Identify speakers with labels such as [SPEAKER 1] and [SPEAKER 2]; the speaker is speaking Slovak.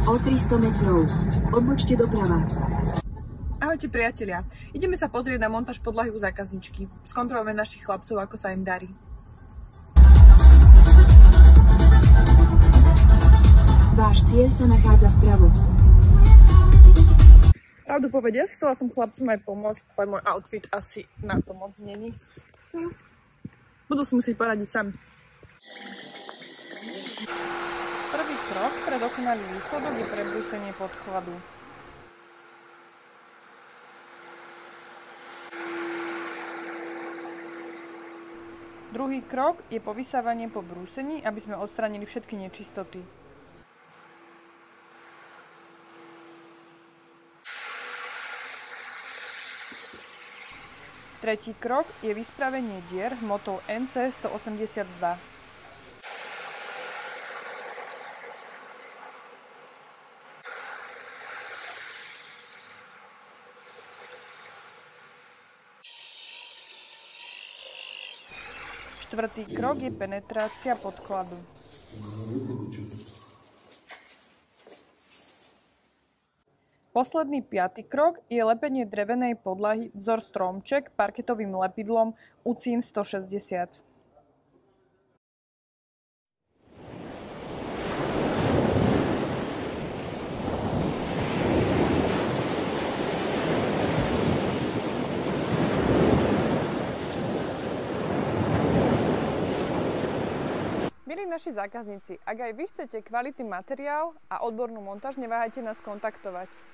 [SPEAKER 1] O 300 metrov. Odbočte doprava.
[SPEAKER 2] Ahojte priatelia. Ideme sa pozrieť na montáž podlahy u zákazničky. Skontrolujeme našich chlapcov, ako sa im darí.
[SPEAKER 1] Váš cieľ sa nachádza vpravo.
[SPEAKER 2] Pravdu povediac, chcela som chlapcom aj pomôcť, ale môj outfit asi na to moc není. Budú si musieť poradiť sami. Prvý krok pre dokonalý výsledok je prebrúsenie podkladu. Druhý krok je povysávanie po brúsení, aby sme odstránili všetky nečistoty. Tretí krok je vyspravenie dier hmotou NC 182. Štvrtý krok je penetrácia podkladu. Posledný piatý krok je lepenie drevenej podlahy vzor stromček parketovým lepidlom UCIN 160. Milí naši zákazníci, ak aj vy chcete kvalitný materiál a odbornú montáž, neváhajte nás kontaktovať.